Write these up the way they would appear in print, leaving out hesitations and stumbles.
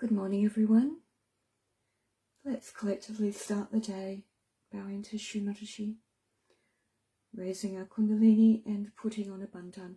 Good morning, everyone. Let's collectively start the day bowing to Shri Mataji, raising our kundalini and putting on a bandhan.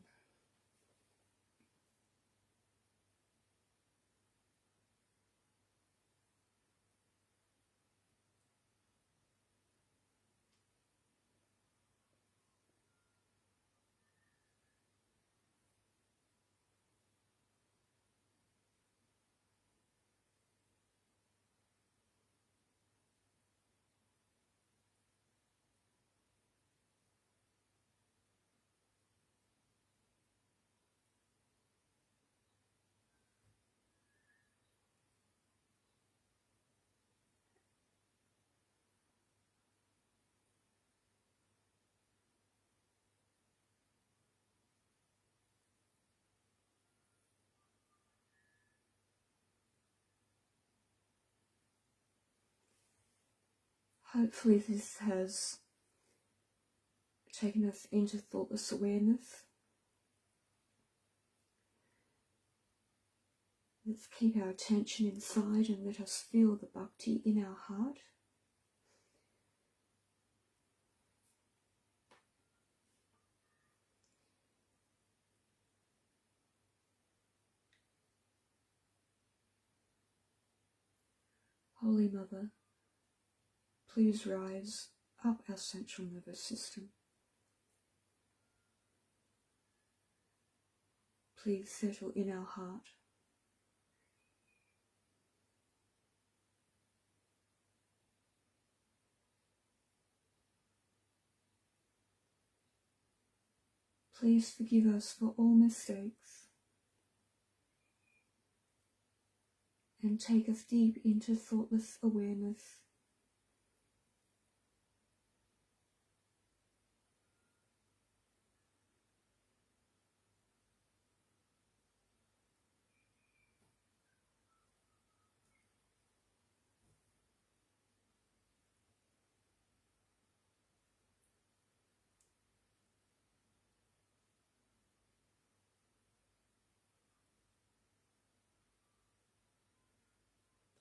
Hopefully this has taken us into thoughtless awareness. Let's keep our attention inside and let us feel the bhakti in our heart. Holy Mother, please rise up our central nervous system. Please settle in our heart. Please forgive us for all mistakes and take us deep into thoughtless awareness.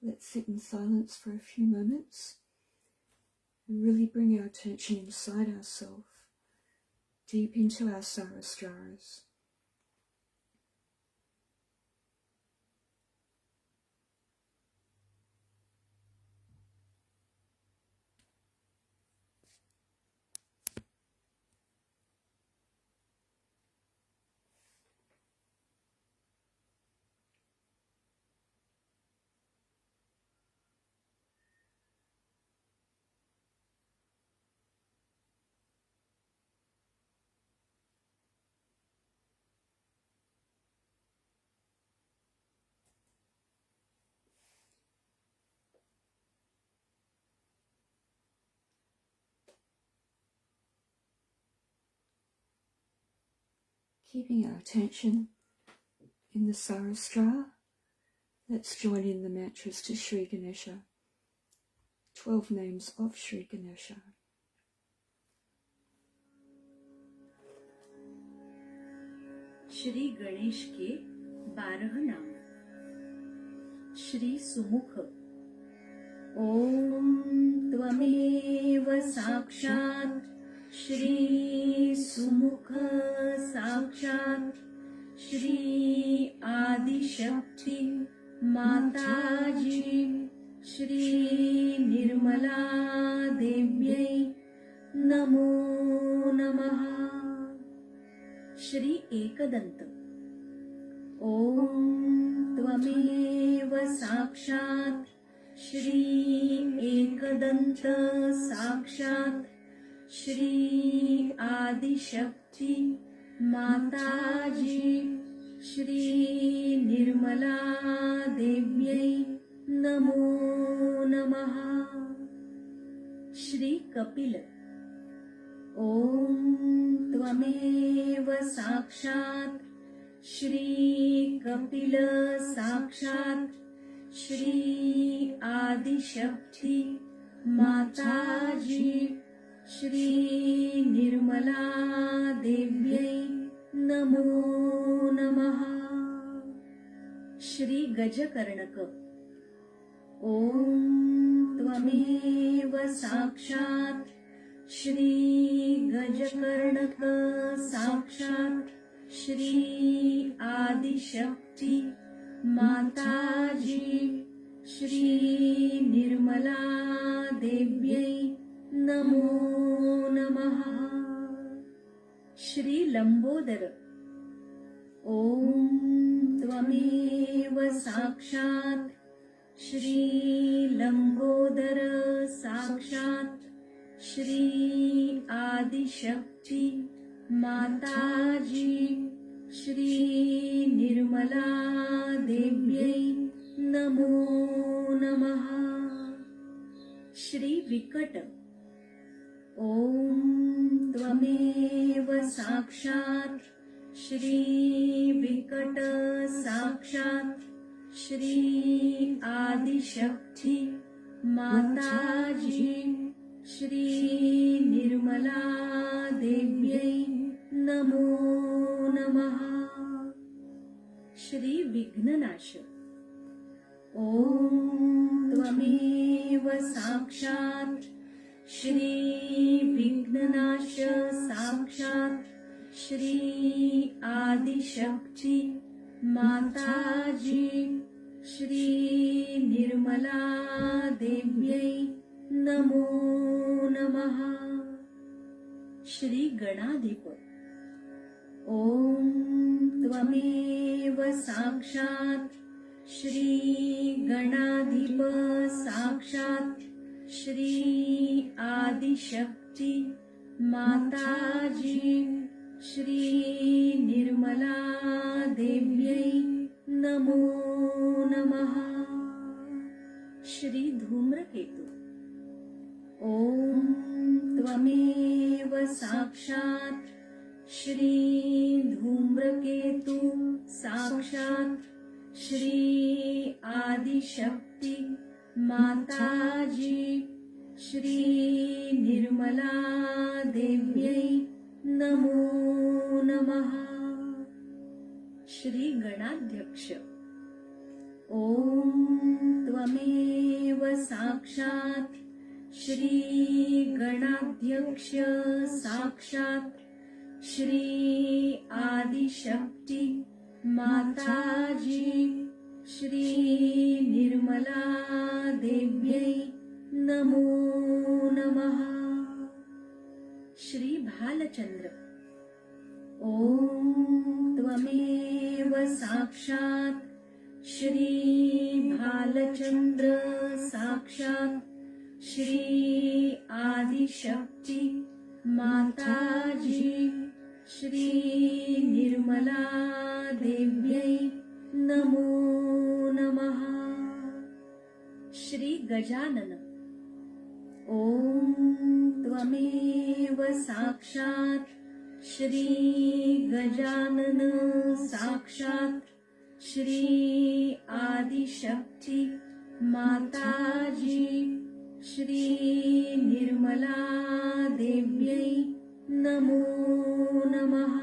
Let's sit in silence for a few moments and really bring our attention inside ourselves, deep into our Sahasraras. Keeping our attention in the Sahasrara, let's join in the mantras to Shri Ganesha, 12 names of Shri Ganesha. Shri Ganesh के 12 नाम। श्री सुमुख। ओम त्वमेव साक्षात् श्री सुमुख साक्षात् श्री आदिशक्ति माताजी श्री निर्मला देव्यै नमो नमः। श्री एकदंत। ओम त्वमेव साक्षात् श्री एकदंत साक्षात् श्री आदिशक्ति माताजी श्री निर्मला देव्यै नमो नमः। श्री कपिल। ओम त्वमेव साक्षात् श्री कपिल साक्षात् श्री आदिशक्ति माताजी श्री निर्मला देव्यै नमो नमः। श्री गजकर्णक। ॐ त्वमेव साक्षात् श्री गजकर्णक साक्षात् श्री आदिशक्ति माताजी श्री निर्मला देव्यै नमो नमः। श्री लंबोदर ॐ त्वमेव साक्षात् श्री लंबोदर साक्षात् श्री आदिशक्ति माताजी श्री निर्मला देव्यै नमो नमः। श्री विकट ॐ त्वमेव साक्षात् श्री विकट साक्षात् श्री आदिशक्ति माताजी श्री निर्मला देव्यै नमो नमः। श्री विघ्ननाशक ॐ त्वमेव साक्षात् श्री विघ्ननाश साक्षात् श्री आदिशक्ति माताजी श्री निर्मला देव्यै नमो नमः। श्री गणाधिप ॐ त्वमेव साक्षात् श्री गणाधिप साक्षात् श्री आदिशक्ति माताजी श्री निर्मला देव्यै नमो नमः। श्री धूम्रकेतु ॐ त्वमेव साक्षात् श्री धूम्रकेतु साक्षात् श्री आदिशक्ति माताजी श्री निर्मला देव्यै नमो नमः। श्री गणाध्यक्ष ॐ त्वमेव साक्षात् श्री गणाध्यक्ष साक्षात् श्री आदिशक्ति माताजी श्री निर्मला देव्यै नमो नमः। श्री भालचंद्र ॐ त्वमेव साक्षात् श्री भालचंद्र साक्षात् श्री आदिशक्ति माताजी श्री निर्मला देव्यै नमो नमः। श्री गजानन ॐ त्वमेव साक्षात् श्री गजानन साक्षात् श्री आदिशक्ति माताजी श्री निर्मला देव्यै नमो नमः।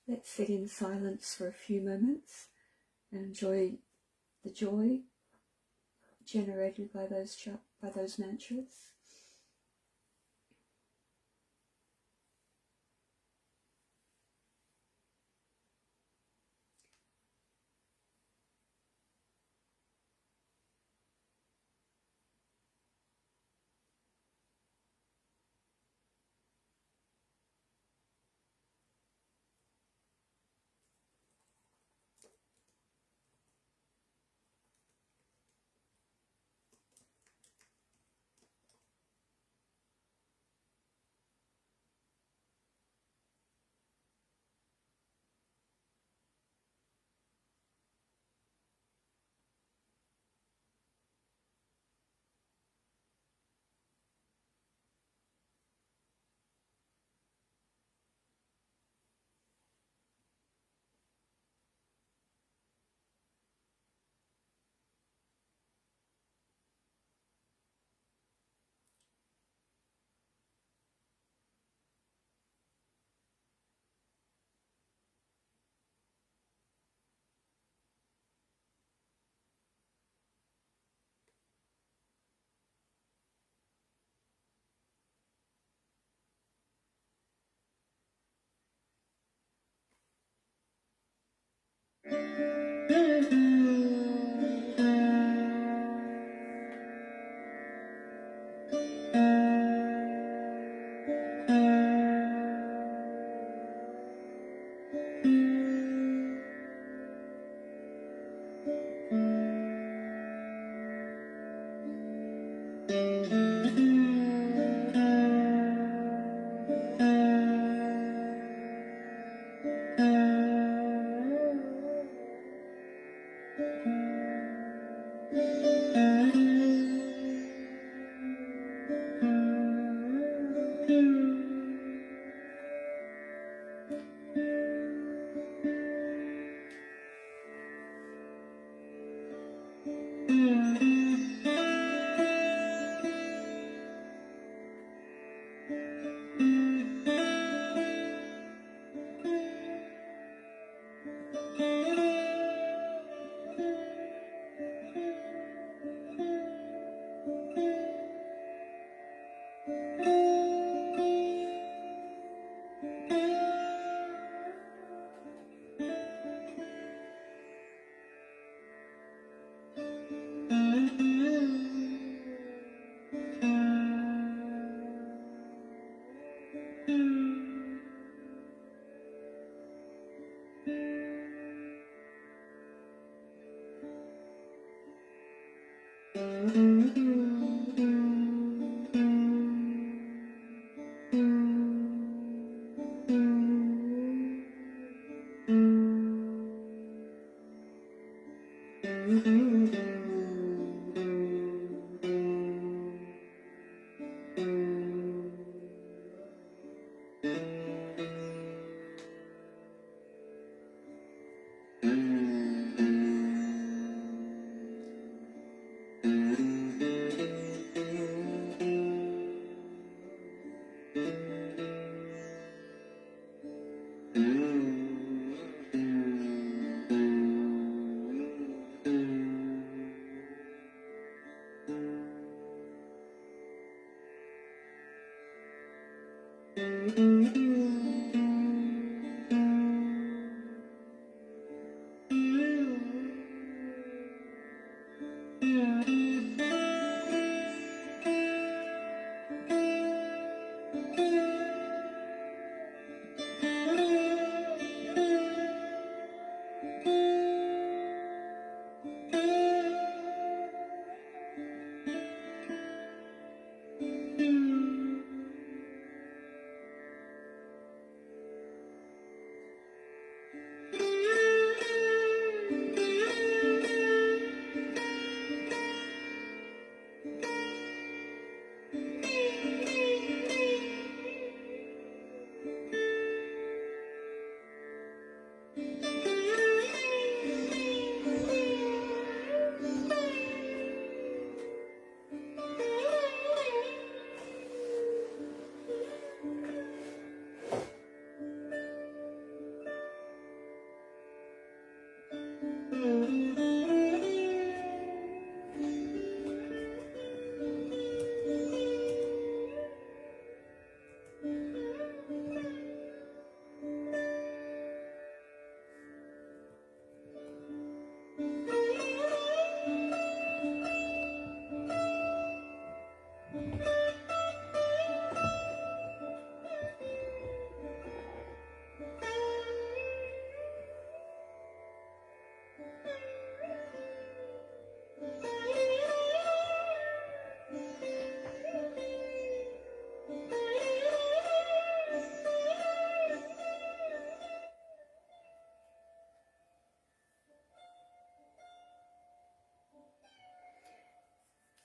Let's sit in silence for a few moments and enjoy the joy generated by those mantras.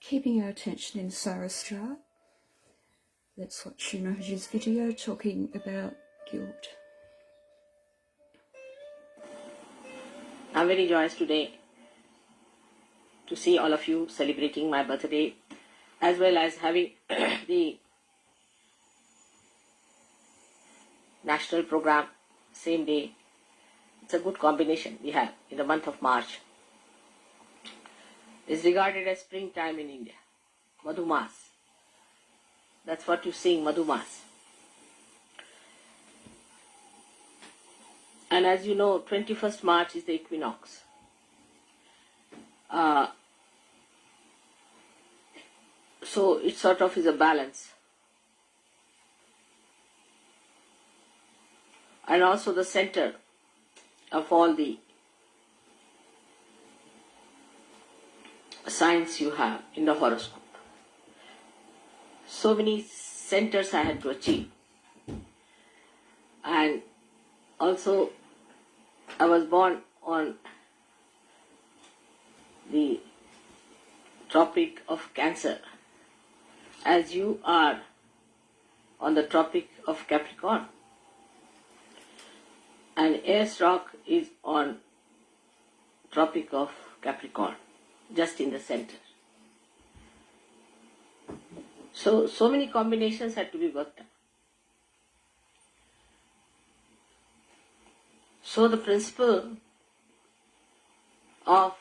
Keeping our attention in Sarastra. Let's watch Shri Mataji's video talking about guilt. I'm very joyous today to see all of you celebrating my birthday, as well as having the national program same day. It's a good combination we have in the month of March. It's regarded as springtime in India. Madhumas. That's what you sing, Madhumas. And as you know, 21st March is the equinox. So it sort of is a balance. And also the center of all the signs you have in the horoscope. so many centers I had to achieve. And also I was born on the Tropic of Cancer, as you are on the Tropic of Capricorn. And Aries rock is on Tropic of Capricorn, just in the center. So many combinations had to be worked out. So the principle of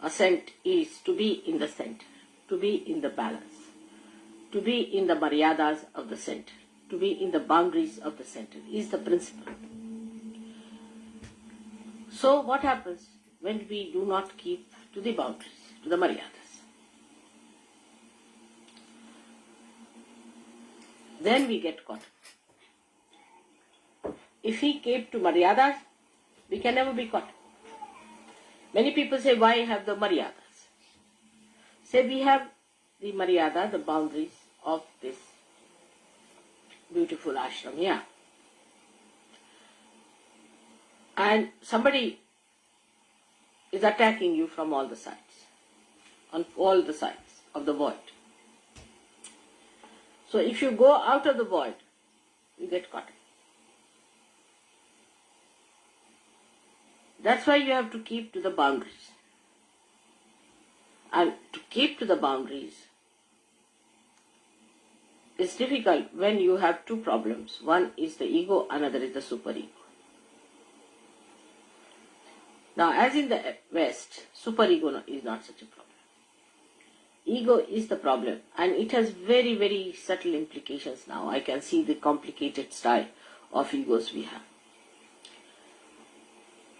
ascent is to be in the center, to be in the balance, to be in the Maryadas of the center, to be in the boundaries of the center is the principle. So what happens when we do not keep to the boundaries, to the Maryadas? Then we get caught. If we keep to Maryadas, we can never be caught. Many people say, why have the Maryadas? Say, we have the Maryada, the boundaries of this beautiful ashram here. And somebody is attacking you from all the sides, on all the sides of the void. So if you go out of the void, you get caught. That's why you have to keep to the boundaries. And to keep to the boundaries is difficult when you have two problems. One is the ego, another is the superego. Now, as in the West, superego is not such a problem. Ego is the problem, and it has very, very subtle implications now. I can see the complicated style of egos we have.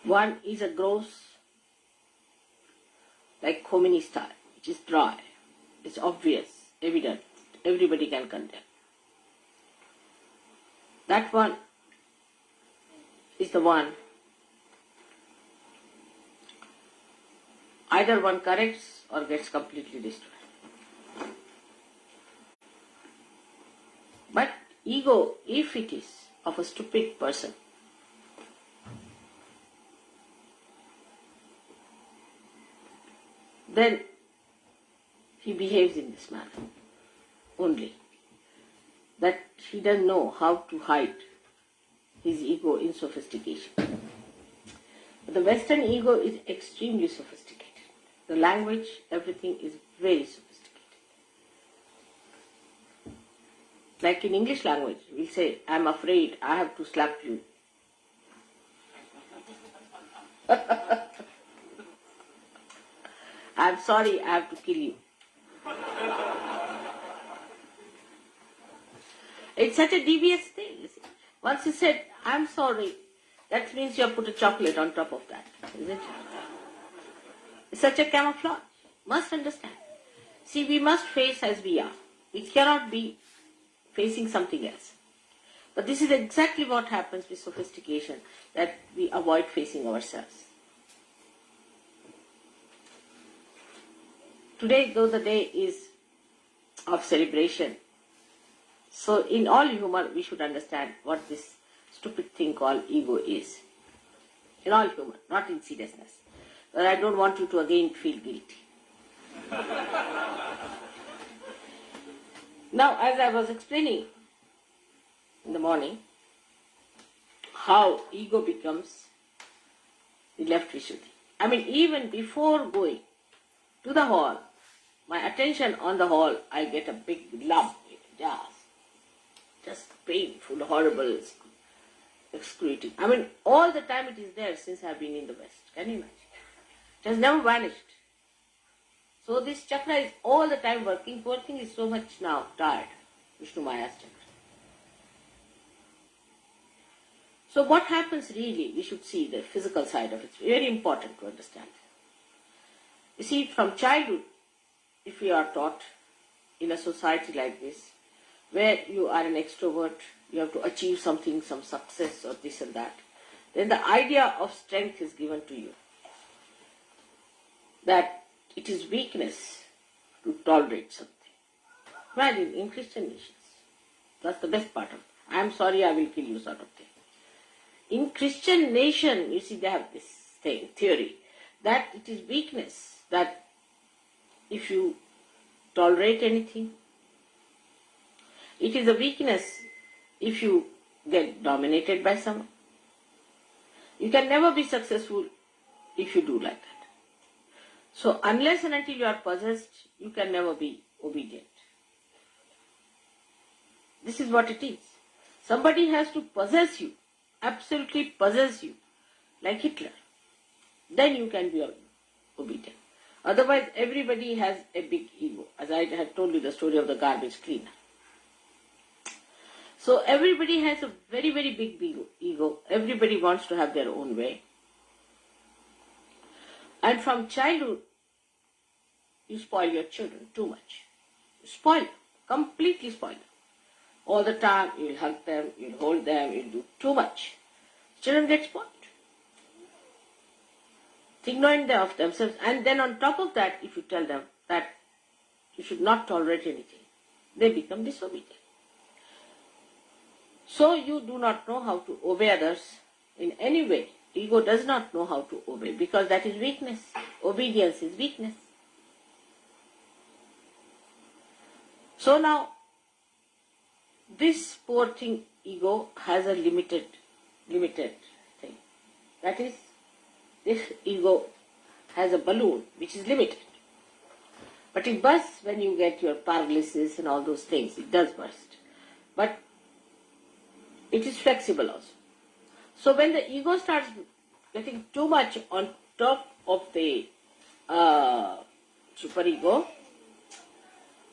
One is a gross, like Khomeini style, which is dry, it's obvious, evident, everybody can condemn. That one is the one, either one corrects or gets completely destroyed. But ego, if it is of a stupid person, then he behaves in this manner only, that he doesn't know how to hide his ego in sophistication. But the Western ego is extremely sophisticated. The language, everything is very sophisticated. Like in English language, we'll say, I'm afraid, I have to slap you. I'm sorry, I have to kill you. It's such a devious thing, you see. Once you said, I'm sorry, that means you have put a chocolate on top of that, isn't it? It's such a camouflage. Must understand. See, we must face as we are. We cannot be facing something else. But this is exactly what happens with sophistication, that we avoid facing ourselves. Today, though the day is of celebration, so in all humor we should understand what this stupid thing called ego is. In all humor, not in seriousness. But I don't want you to again feel guilty. Now, as I was explaining in the morning, how ego becomes the left Vishuddhi. I mean, even before going to the hall, my attention on the hall, I get a big lump, just painful, horrible, excruciating. I mean, all the time it is there since I have been in the West. Can you imagine? It has never vanished. So this chakra is all the time working. Working is so much now tired. Vishnu Maya's chakra. So what happens really, we should see the physical side of it. It's very important to understand. You see, from childhood, if we are taught in a society like this, where you are an extrovert, you have to achieve something, some success or this and that, then the idea of strength is given to you. That it is weakness to tolerate something. Imagine in Christian nations. That's the best part of it. I am sorry, I will kill you sort of thing. In Christian nation, you see, they have this theory that it is weakness, that if you tolerate anything, it is a weakness if you get dominated by someone. You can never be successful if you do like that. So unless and until you are possessed, you can never be obedient. This is what it is. Somebody has to possess you, absolutely possess you, like Hitler. Then you can be obedient. Otherwise, everybody has a big ego. As I had told you the story of the garbage cleaner. So everybody has a very, very big ego. Everybody wants to have their own way. And from childhood, you spoil your children too much. You spoil them, completely spoil them. All the time, you'll hug them, you'll hold them, you'll do too much. Children get spoiled. Ignoring them of themselves. And then on top of that, if you tell them that you should not tolerate anything, they become disobedient. So you do not know how to obey others in any way. Ego does not know how to obey because that is weakness. Obedience is weakness. So now, this poor thing, ego, has a limited thing. That is, this ego has a balloon which is limited. But it bursts when you get your paralysis and all those things. It does burst. But it is flexible also. So when the ego starts getting too much on top of the superego,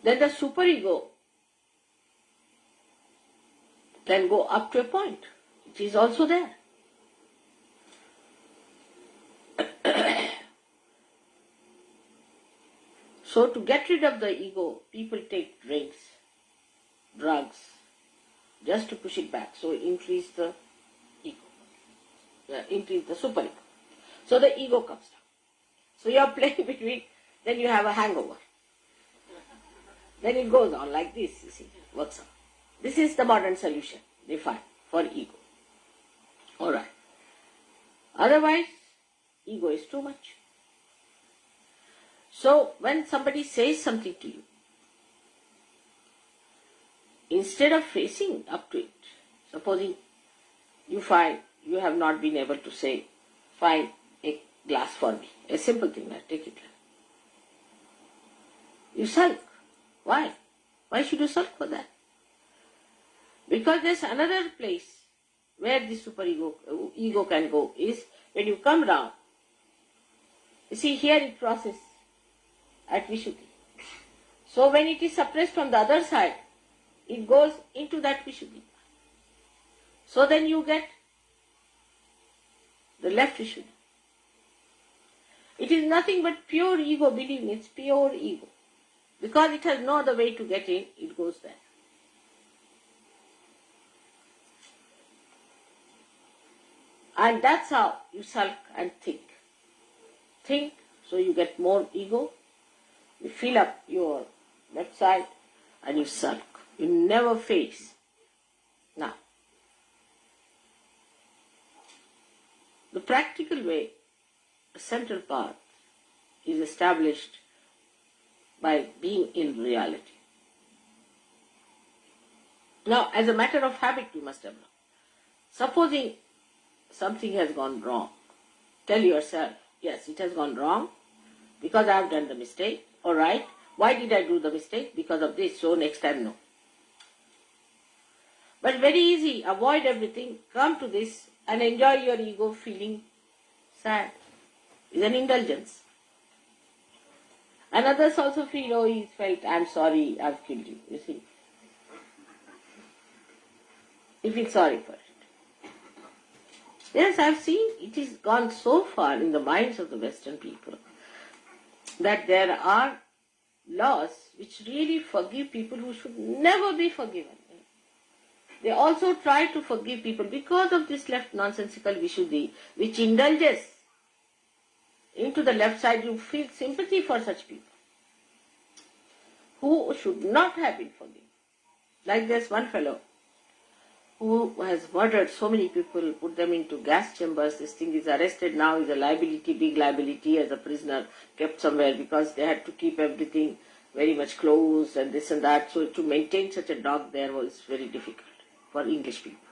then the superego can go up to a point. It is also there. So to get rid of the ego, people take drinks, drugs, just to push it back. So increase the ego, increase the superego. So the ego comes down. So you are playing between, then you have a hangover. Then it goes on like this, you see, works on. This is the modern solution they find for ego. Alright. Otherwise, ego is too much. So when somebody says something to you, instead of facing up to it, supposing you find you have not been able to say, find a glass for me, a simple thing, like take it. You sulk. Why? Why should you sulk for that? Because there's another place where the ego can go is when you come down. You see, here it crosses at Vishuddhi. So when it is suppressed from the other side, it goes into that Vishuddhi. So then you get the left Vishuddhi. It is nothing but pure ego, believe me, it's pure ego. Because it has no other way to get in, it goes there. And that's how you sulk and think. Think, so you get more ego. You fill up your left side and you sulk. You never face. Now, the practical way, a central path, is established by being in reality. Now, as a matter of habit, you must develop. Supposing something has gone wrong, tell yourself, yes, it has gone wrong because I have done the mistake. All right, why did I do the mistake? Because of this, so next time no. But very easy, avoid everything, come to this and enjoy your ego feeling sad. It's an indulgence. And others also feel, oh, he felt, I'm sorry, I've killed you, you see. He feels sorry for it. Yes, I've seen it has gone so far in the minds of the Western people that there are laws which really forgive people who should never be forgiven. They also try to forgive people because of this left nonsensical Vishuddhi, which indulges into the left side. You feel sympathy for such people who should not have been forgiven. Like there's one fellow who has murdered so many people, put them into gas chambers. This thing is arrested now, is a liability, big liability as a prisoner kept somewhere because they had to keep everything very much closed and this and that. So to maintain such a dog there was very difficult for English people.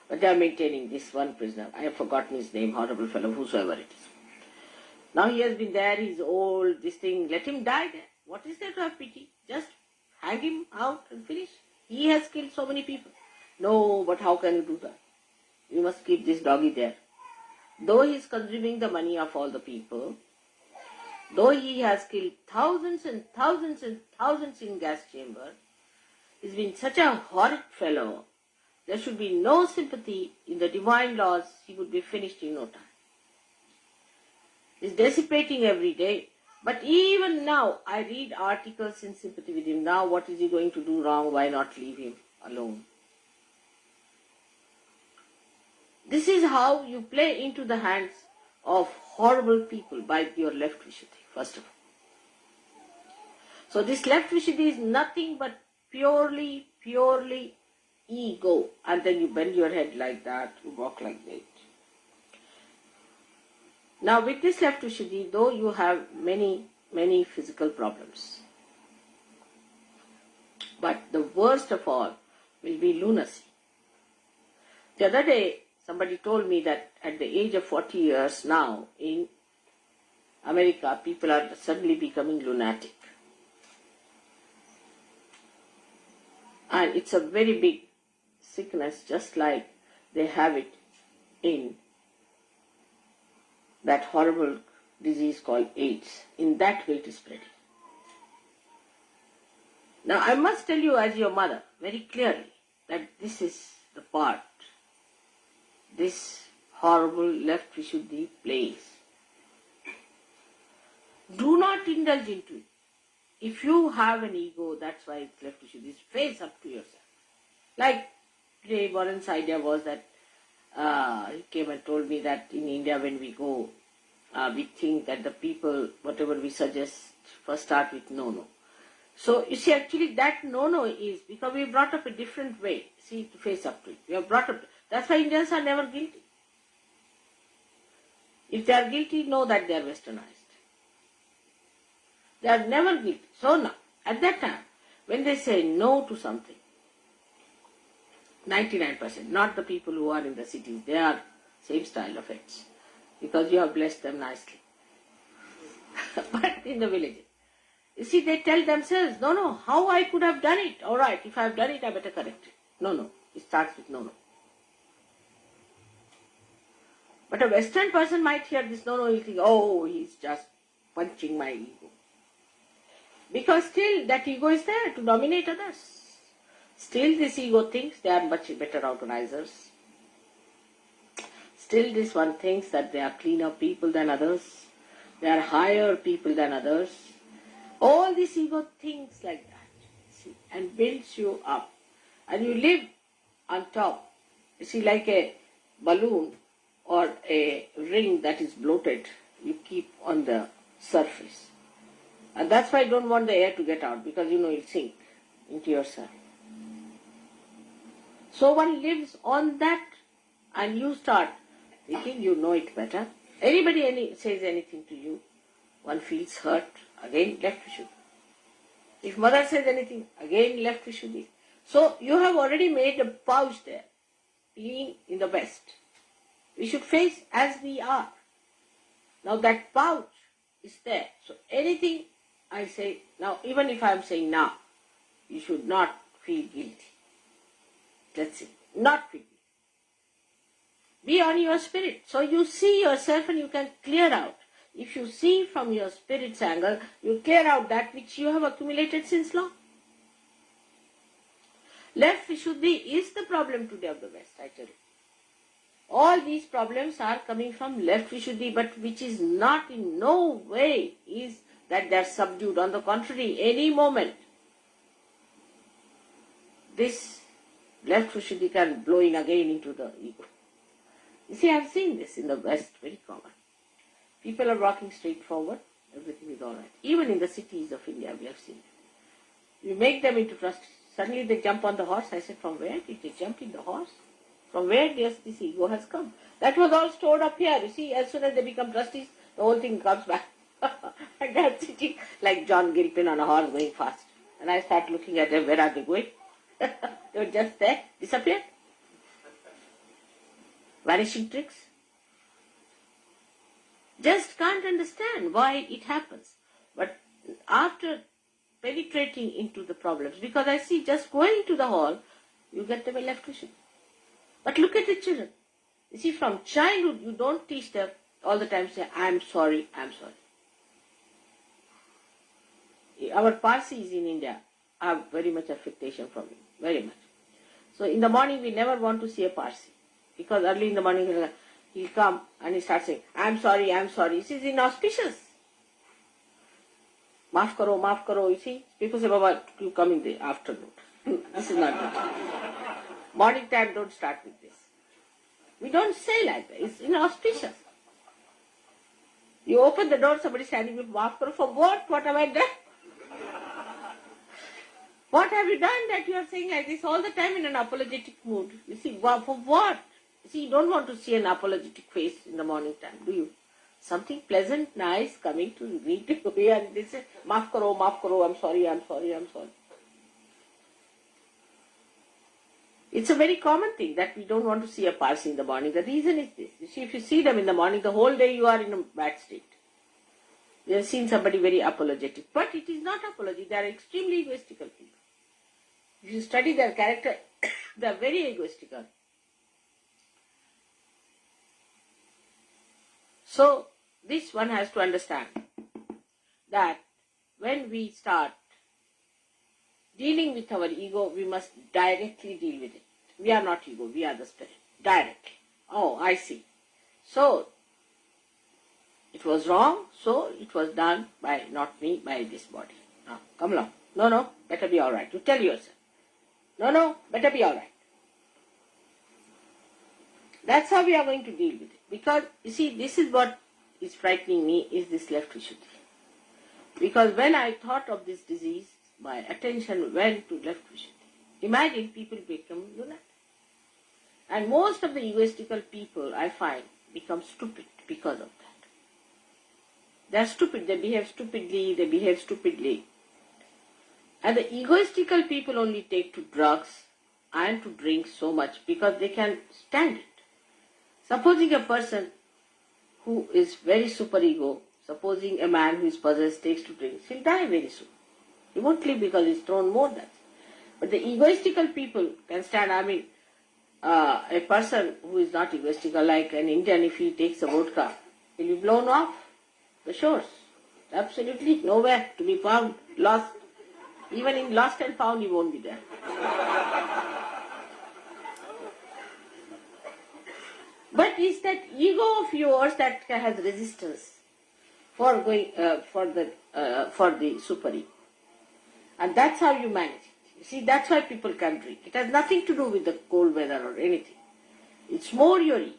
But they are maintaining this one prisoner. I have forgotten his name, horrible fellow, whosoever it is. Now he has been there, he's old, this thing, let him die there. What is there to have pity? Just hang him out and finish. He has killed so many people. No, but how can you do that? You must keep this doggy there. Though he is consuming the money of all the people, though he has killed thousands and thousands and thousands in gas chamber, he's been such a horrid fellow, there should be no sympathy in the divine laws, he would be finished in no time. He's dissipating every day. But even now, I read articles in sympathy with him. Now, what is he going to do wrong? Why not leave him alone? This is how you play into the hands of horrible people by your left Vishuddhi, first of all. So this left Vishuddhi is nothing but purely ego. And then you bend your head like that, you walk like that. Now with this left Vishuddhi, though you have many physical problems, but the worst of all will be lunacy. The other day, somebody told me that at the age of 40 years now, in America, people are suddenly becoming lunatic. And it's a very big sickness, just like they have it in that horrible disease called AIDS. In that way it is spreading. Now I must tell you as your mother very clearly that this is the part this horrible left Vishuddhi plays. Do not indulge into it. If you have an ego, that's why it's left Vishuddhi. Face up to yourself. Like today, Warren's idea was that he came and told me that in India when we go, we think that the people, whatever we suggest, first start with no. So you see, actually that no is because we brought up a different way. See, to face up to it. We are brought up. That's why Indians are never guilty. If they are guilty, know that they are westernized. They are never guilty. So now, at that time, when they say no to something, 99%, not the people who are in the cities, they are same style of it, because you have blessed them nicely. But in the villages, you see, they tell themselves, no, how I could have done it? All right, if I have done it, I better correct it. No, it starts with no. But a Western person might hear this no, he'll think, oh, he's just punching my ego. Because still that ego is there to dominate others. Still this ego thinks they are much better organizers. Still this one thinks that they are cleaner people than others. They are higher people than others. All this ego thinks like that, see, and builds you up. And you live on top. You see, like a balloon or a ring that is bloated, you keep on the surface. And that's why I don't want the air to get out, because you know you'll sink into yourself. So one lives on that, and you start thinking you know it better. Anybody says anything to you, one feels hurt, again left Vishuddhi. If mother says anything, again left Vishuddhi. So you have already made a pouch there, being in the West. We should face as we are. Now that pouch is there. So anything I say, now even if I am saying now, you should not feel guilty. That's it. Not feel guilty. Be on your spirit. So you see yourself and you can clear out. If you see from your spirit's angle, you clear out that which you have accumulated since long. Left Vishuddhi is the problem today of the West, I tell you. All these problems are coming from left Vishuddhi, but which is not in no way is that they are subdued. On the contrary, any moment, this left Vishuddhi can blow in again into the ego. You see, I have seen this in the West, very common. People are walking straight forward, everything is all right. Even in the cities of India, we have seen it. You make them into trustees. Suddenly they jump on the horse. I said, from where did they jump in the horse? From where this ego has come? That was all stored up here. You see, as soon as they become trustees, the whole thing comes back. And they're sitting like John Gilpin on a horse going fast. And I start looking at them, where are they going? They were just there, disappeared. Vanishing tricks. Just can't understand why it happens. But after penetrating into the problems, because I see just going to the hall, you get them a left vision. But look at the children. You see, from childhood, you don't teach them all the time say, I'm sorry, I'm sorry. Our Parsis in India have very much affectation from it, very much. So in the morning, we never want to see a Parsi. Because early in the morning, he'll come and he starts saying, I'm sorry, I'm sorry. This is inauspicious. Maaf karo, you see. People say, Baba, you come in the afternoon. This is not good. Morning time, don't start with this. We don't say like that. It's inauspicious. You open the door, somebody standing with maaf karo. For what? What have I done? What have you done that you are saying like this all the time in an apologetic mood? You see, for what? You see, you don't want to see an apologetic face in the morning time, do you? Something pleasant, nice, coming to meet you here and they say, maaf karo, I'm sorry, I'm sorry, I'm sorry. It's a very common thing that we don't want to see a Parsi in the morning. The reason is this. You see, if you see them in the morning, the whole day you are in a bad state. You have seen somebody very apologetic. But it is not apology. They are extremely egoistical people. If you study their character, they are very egoistical. So, this one has to understand that when we start dealing with our ego, we must directly deal with it. We are not ego, we are the spirit. Directly. Oh, I see. So, it was wrong, so it was done by not me, by this body. Now, come along. No, better be alright. You tell yourself. No, better be alright. That's how we are going to deal with it. Because, you see, this is what is frightening me, is this left Vishuddhi. Because when I thought of this disease, my attention went to left Vishuddhi. Imagine people become lunatic. And most of the egoistical people, I find, become stupid because of that. They are stupid, they behave stupidly. And the egoistical people only take to drugs and to drink so much because they can stand it. Supposing a person who is very superego, supposing a man who is possessed takes to drinks, he'll die very soon. He won't live because he's thrown more than that. But the egoistical people can stand. A person who is not egoistical, like an Indian, if he takes a vodka, he'll be blown off the shores. Absolutely nowhere to be found, lost. Even in lost and found, he won't be there. But it's that ego of yours that has resistance for going for the superego, and that's how you manage it. You see, that's why people can drink. It has nothing to do with the cold weather or anything. It's more your ego.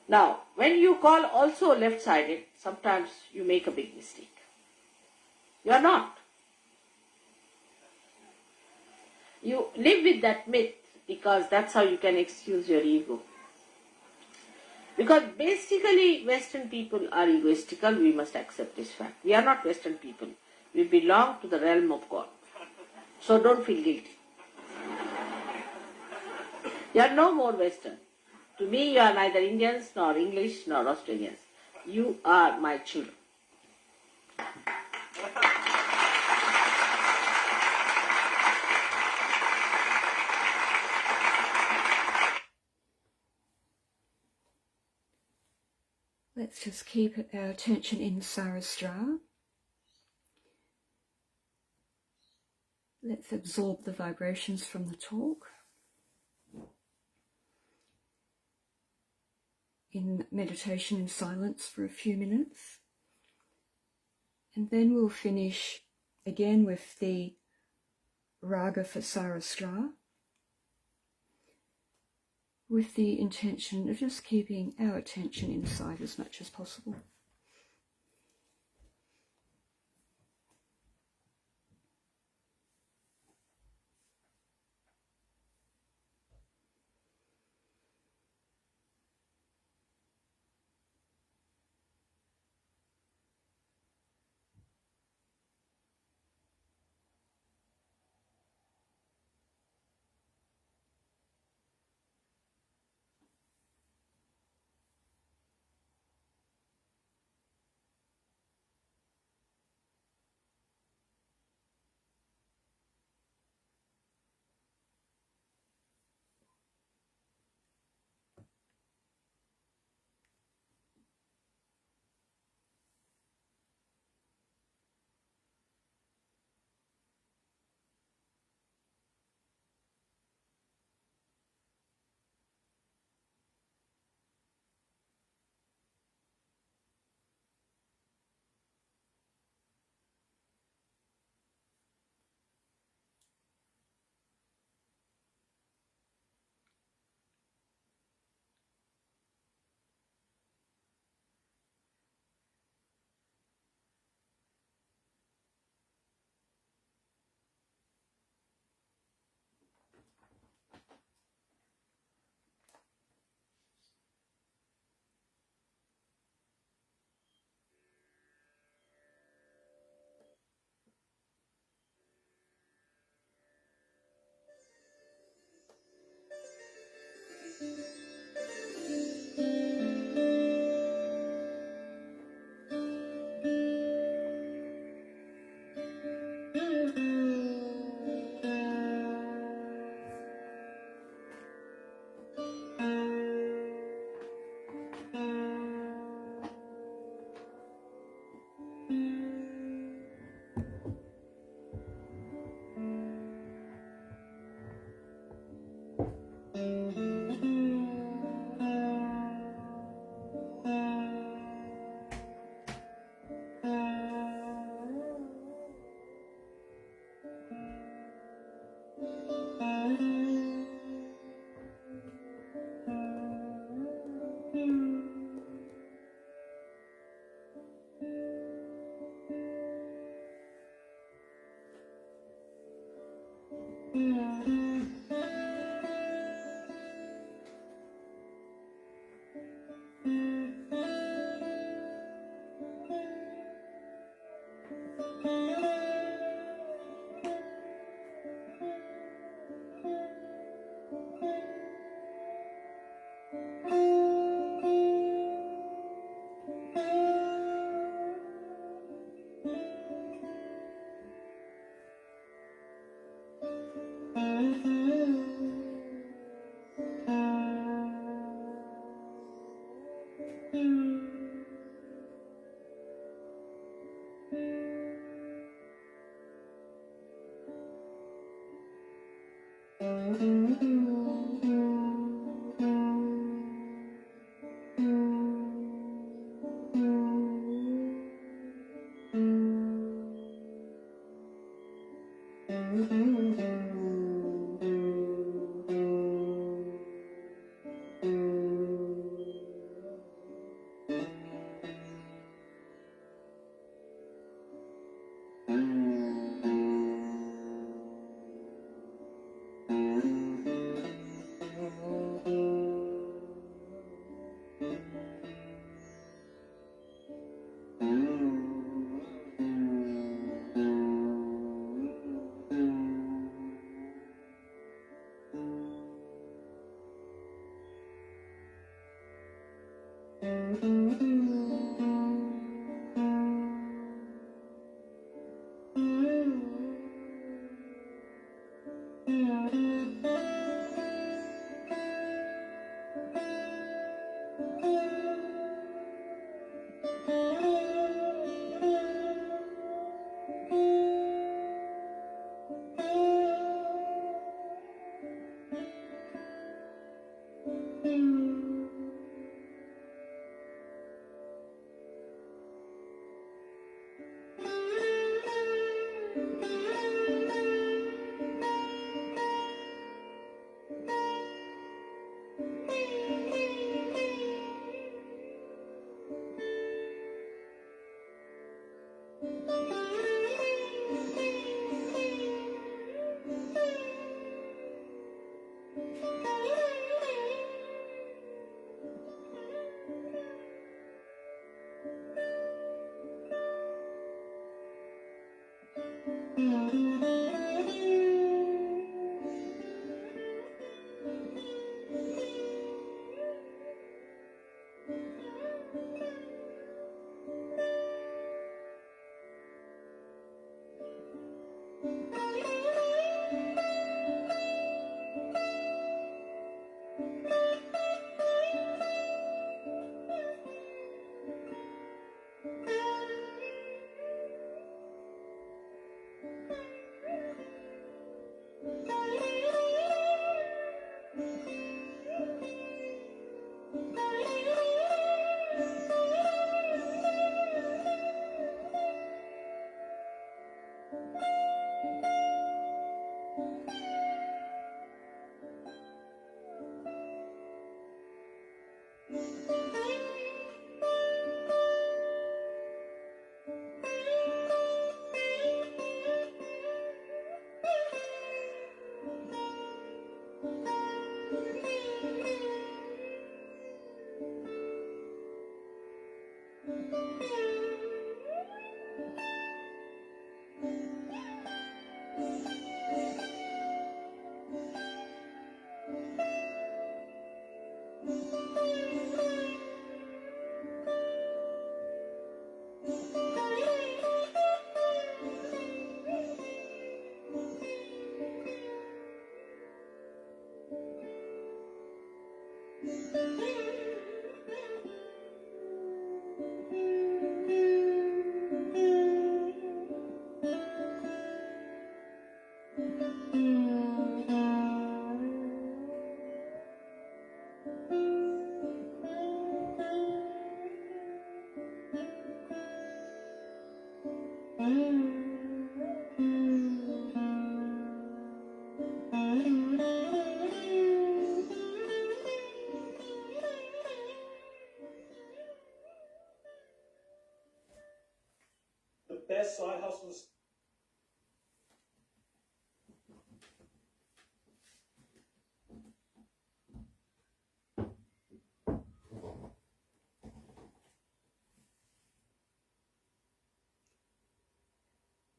Now, when you call also left-sided, sometimes you make a big mistake. You are not. You live with that myth because that's how you can excuse your ego. Because basically Western people are egoistical, we must accept this fact. We are not Western people. We belong to the realm of God. So don't feel guilty. You are no more Western. To me, you are neither Indians, nor English, nor Australians. You are my children. Let's just keep our attention in Sarastra. Let's absorb the vibrations from the talk. In meditation in silence for a few minutes. And then we'll finish again with the raga for Sarastra, with the intention of just keeping our attention inside as much as possible.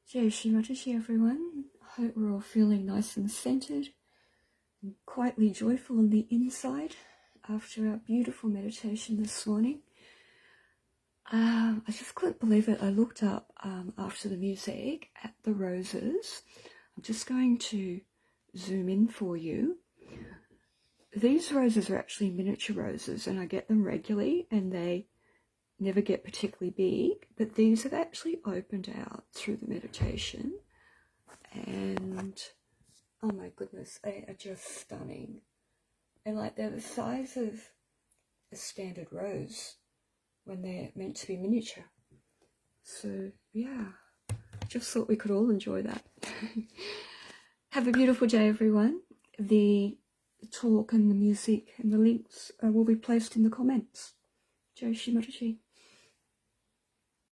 Shri Mataji, everyone. I hope we're all feeling nice and centered and quietly joyful on the inside after our beautiful meditation this morning. I just couldn't believe it. I looked up after the music at the roses. I'm just going to zoom in for you. These roses are actually miniature roses, and I get them regularly, and they never get particularly big, but these have actually opened out through the meditation, and oh my goodness, they are just stunning. And like, they're the size of a standard rose when they're meant to be miniature. So yeah, just thought we could all enjoy that. Have a beautiful day, everyone. The talk and the music and the links will be placed in the comments. Shri Mataji.